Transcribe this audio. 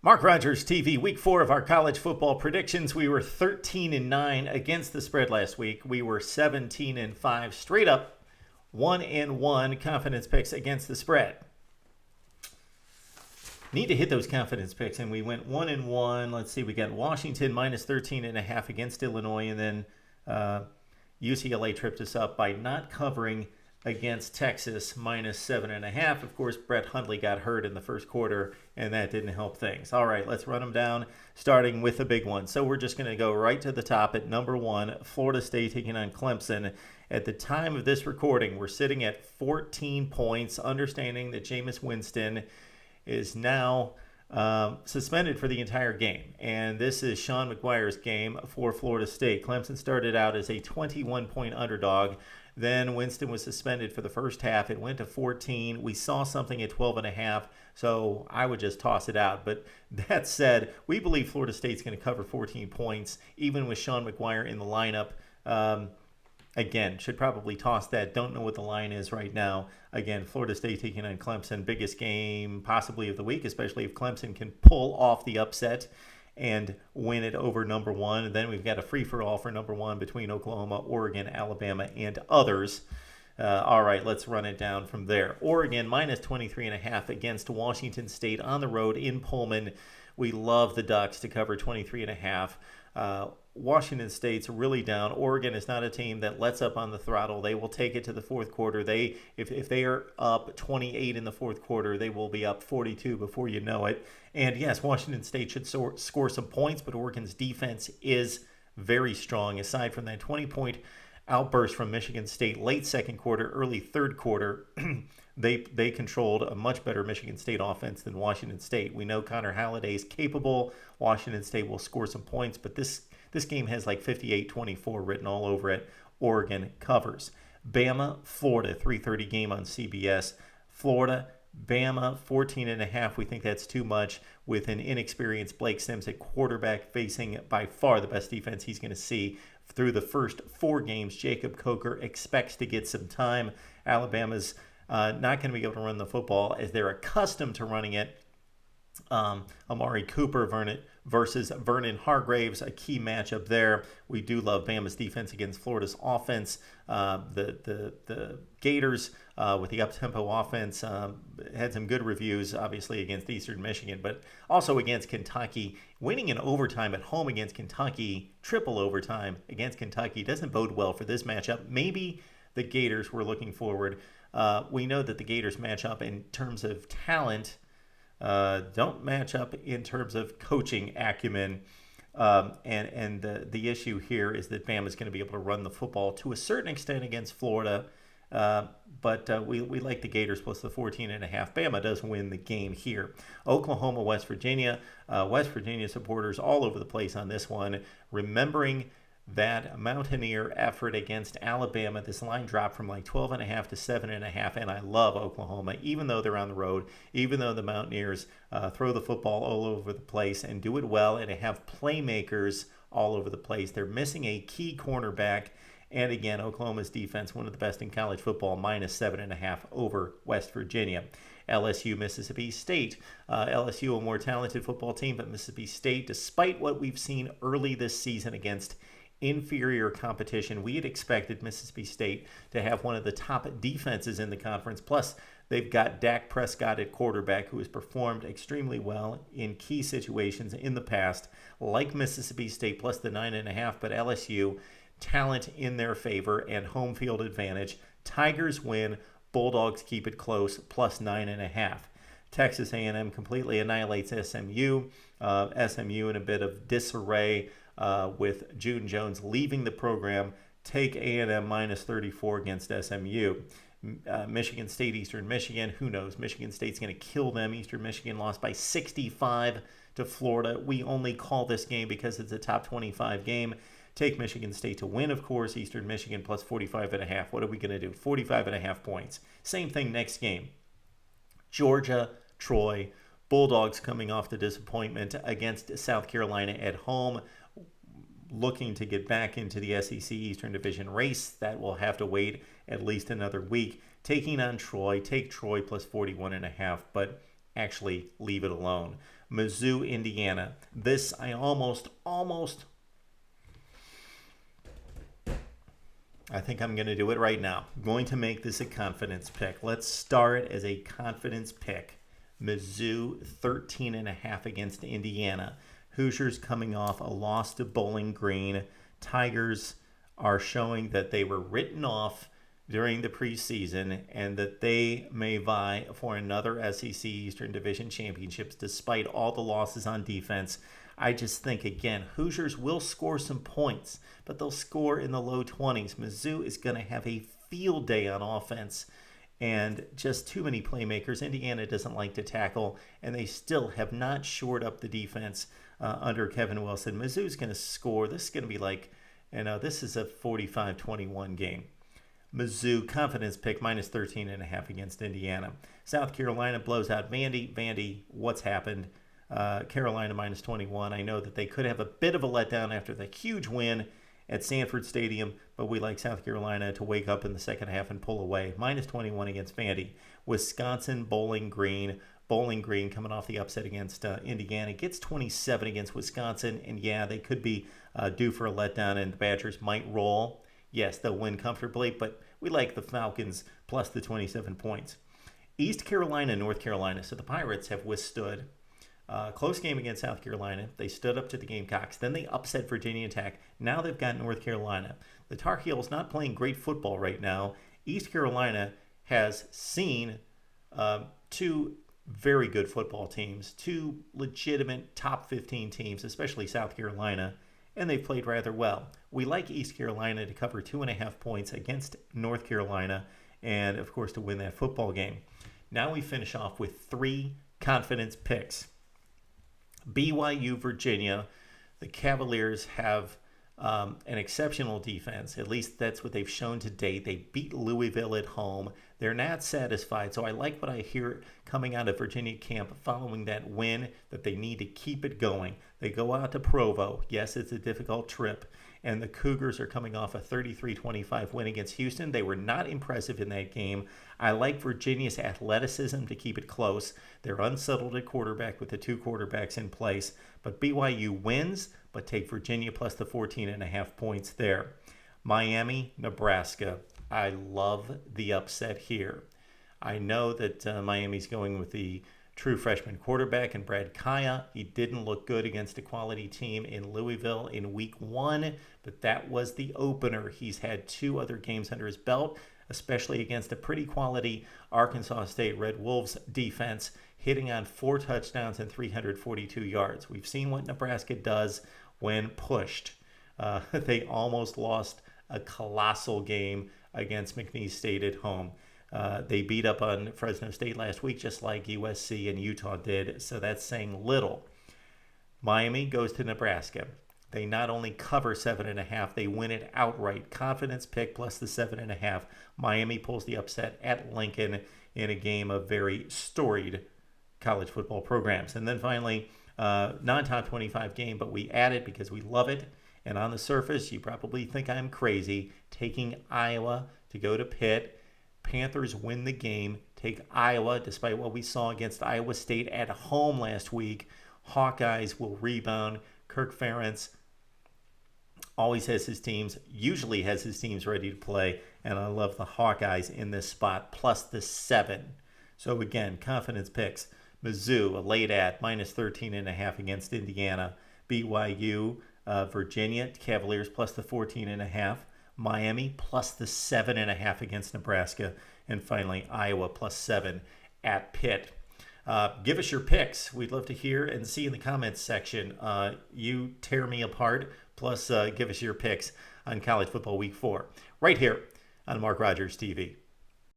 Mark Rogers TV, week 4 of our college football predictions. We were 13-9 against the spread last week. We were 17-5 straight up, 1-1 confidence picks against the spread. Need to hit those confidence picks, and we went 1-1. Let's see, we got Washington minus 13.5 against Illinois, and then UCLA tripped us up by not covering against Texas minus 7.5. Of course, Brett Hundley got hurt in the first quarter, and that didn't help things. All right, let's run them down, starting with the big one. So we're just going to go right to the top at number 1, Florida State taking on Clemson. At the time of this recording, we're sitting at 14 points, understanding that Jameis Winston is now suspended for the entire game. And this is Sean McGuire's game for Florida State. Clemson started out as a 21-point underdog. Then Winston was suspended for the first half. It went to 14. We saw something at 12.5, so I would just toss it out. But that said, we believe Florida State's going to cover 14 points, even with Sean McGuire in the lineup. Again, should probably toss that. Don't know what the line is right now. Again, Florida State taking on Clemson. Biggest game possibly of the week, especially if Clemson can pull off the upset and win it over number 1. And then we've got a free-for-all for number 1 between Oklahoma, Oregon, Alabama, and others. All right, let's run it down from there. Oregon minus 23.5 against Washington State on the road in Pullman. We love the Ducks to cover 23.5. Washington State's really down. Oregon is not a team that lets up on the throttle. They will take it to the fourth quarter. If they are up 28 in the fourth quarter, they will be up 42 before you know it. And yes, Washington State should score some points, but Oregon's defense is very strong. Aside from that 20-point outburst from Michigan State late second quarter, early third quarter, they controlled a much better Michigan State offense than Washington State. We know Connor Halliday is capable. Washington State will score some points, but this game has like 58-24 written all over it. Oregon covers. Bama, Florida, 3:30 game on CBS. Florida, Bama, 14.5. We think that's too much with an inexperienced Blake Sims at quarterback facing by far the best defense he's going to see through the first 4 games. Jacob Coker expects to get some time. Alabama's not going to be able to run the football as they're accustomed to running it. Amari Cooper versus Vernon Hargraves, a key matchup there. We do love Bama's defense against Florida's offense. The Gators with the up-tempo offense had some good reviews, obviously, against Eastern Michigan, but also against Kentucky. Winning in overtime at home against Kentucky, triple overtime against Kentucky, doesn't bode well for this matchup. Maybe the Gators were looking forward. We know that the Gators match up in terms of talent, don't match up in terms of coaching acumen. And the issue here is that Bama is going to be able to run the football to a certain extent against Florida. But we like the Gators plus the 14.5. Bama does win the game here. Oklahoma, West Virginia. West Virginia supporters all over the place on this one. Remembering that Mountaineer effort against Alabama, this line dropped from like 12.5 to 7.5, and I love Oklahoma, even though they're on the road, even though the Mountaineers throw the football all over the place and do it well, and they have playmakers all over the place. They're missing a key cornerback, and again, Oklahoma's defense, one of the best in college football, minus 7.5 over West Virginia. LSU-Mississippi State. LSU, a more talented football team, but Mississippi State, despite what we've seen early this season against inferior competition, we had expected Mississippi State to have one of the top defenses in the conference. Plus, they've got Dak Prescott at quarterback, who has performed extremely well in key situations in the past, like Mississippi State, plus the 9.5. But LSU, talent in their favor and home field advantage. Tigers win. Bulldogs keep it close, plus 9.5. Texas A&M completely annihilates SMU. SMU in a bit of disarray with June Jones leaving the program. Take A&M minus 34 against SMU. Michigan State, Eastern Michigan. Who knows? Michigan State's going to kill them. Eastern Michigan lost by 65 to Florida. We only call this game because it's a top 25 game. Take Michigan State to win, of course. Eastern Michigan plus 45.5. What are we going to do? 45.5 points. Same thing next game. Georgia, Troy. Bulldogs coming off the disappointment against South Carolina at home, looking to get back into the SEC Eastern Division race. That will have to wait at least another week. Taking on Troy, take Troy plus 41.5, but actually leave it alone. Mizzou, Indiana. This I think I'm going to do it right now. I'm going to make this a confidence pick. Let's start as a confidence pick. Mizzou 13.5 against Indiana. Hoosiers coming off a loss to Bowling Green. Tigers are showing that they were written off during the preseason and that they may vie for another SEC Eastern Division championships despite all the losses on defense. I just think, again, Hoosiers will score some points, but they'll score in the low 20s. Mizzou is going to have a field day on offense and just too many playmakers. Indiana doesn't like to tackle, and they still have not shored up the defense under Kevin Wilson. Mizzou's going to score. This is going to be like, this is a 45-21 game. Mizzou, confidence pick, minus 13.5 against Indiana. South Carolina blows out Vandy. Vandy, what's happened? Carolina, minus 21. I know that they could have a bit of a letdown after the huge win at Sanford Stadium, but we like South Carolina to wake up in the second half and pull away. Minus 21 against Vandy. Wisconsin, Bowling Green. Bowling Green coming off the upset against Indiana. Gets 27 against Wisconsin, and yeah, they could be due for a letdown, and the Badgers might roll. Yes, they'll win comfortably, but we like the Falcons plus the 27 points. East Carolina, North Carolina. So the Pirates have withstood a close game against South Carolina. They stood up to the Gamecocks. Then they upset Virginia Tech. Now they've got North Carolina. The Tar Heels not playing great football right now. East Carolina has seen two very good football teams, two legitimate top 15 teams, especially South Carolina, and they've played rather well. We like East Carolina to cover 2.5 points against North Carolina and, of course, to win that football game. Now we finish off with 3 confidence picks. BYU-Virginia. The Cavaliers have an exceptional defense. At least that's what they've shown to date. They beat Louisville at home. They're not satisfied, so I like what I hear coming out of Virginia camp following that win, that they need to keep it going. They go out to Provo. Yes, it's a difficult trip, and the Cougars are coming off a 33-25 win against Houston. They were not impressive in that game. I like Virginia's athleticism to keep it close. They're unsettled at quarterback with the 2 quarterbacks in place, but BYU wins, but take Virginia plus the 14.5 points there. Miami, Nebraska. I love the upset here. I know that Miami's going with the true freshman quarterback and Brad Kaya. He didn't look good against a quality team in Louisville in week 1, but that was the opener. He's had 2 other games under his belt, especially against a pretty quality Arkansas State Red Wolves defense, hitting on 4 touchdowns and 342 yards. We've seen what Nebraska does when pushed. They almost lost a colossal game against McNeese State at home. They beat up on Fresno State last week, just like USC and Utah did, so that's saying little. Miami goes to Nebraska. They not only cover 7.5, they win it outright. Confidence pick plus the 7.5. Miami pulls the upset at Lincoln in a game of very storied college football programs. And then finally, non-top 25 game, but we add it because we love it. And on the surface, you probably think I'm crazy, taking Iowa to go to Pitt. Panthers win the game, take Iowa, despite what we saw against Iowa State at home last week. Hawkeyes will rebound. Kirk Ferentz usually has his teams ready to play, and I love the Hawkeyes in this spot, plus the 7. So again, confidence picks. Mizzou, a late at, minus 13.5 against Indiana. BYU, Virginia, Cavaliers plus the 14.5. Miami plus the 7.5 against Nebraska. And finally, Iowa plus 7 at Pitt. Give us your picks. We'd love to hear and see in the comments section. You tear me apart. Plus, give us your picks on College Football Week 4. Right here on Mark Rogers TV.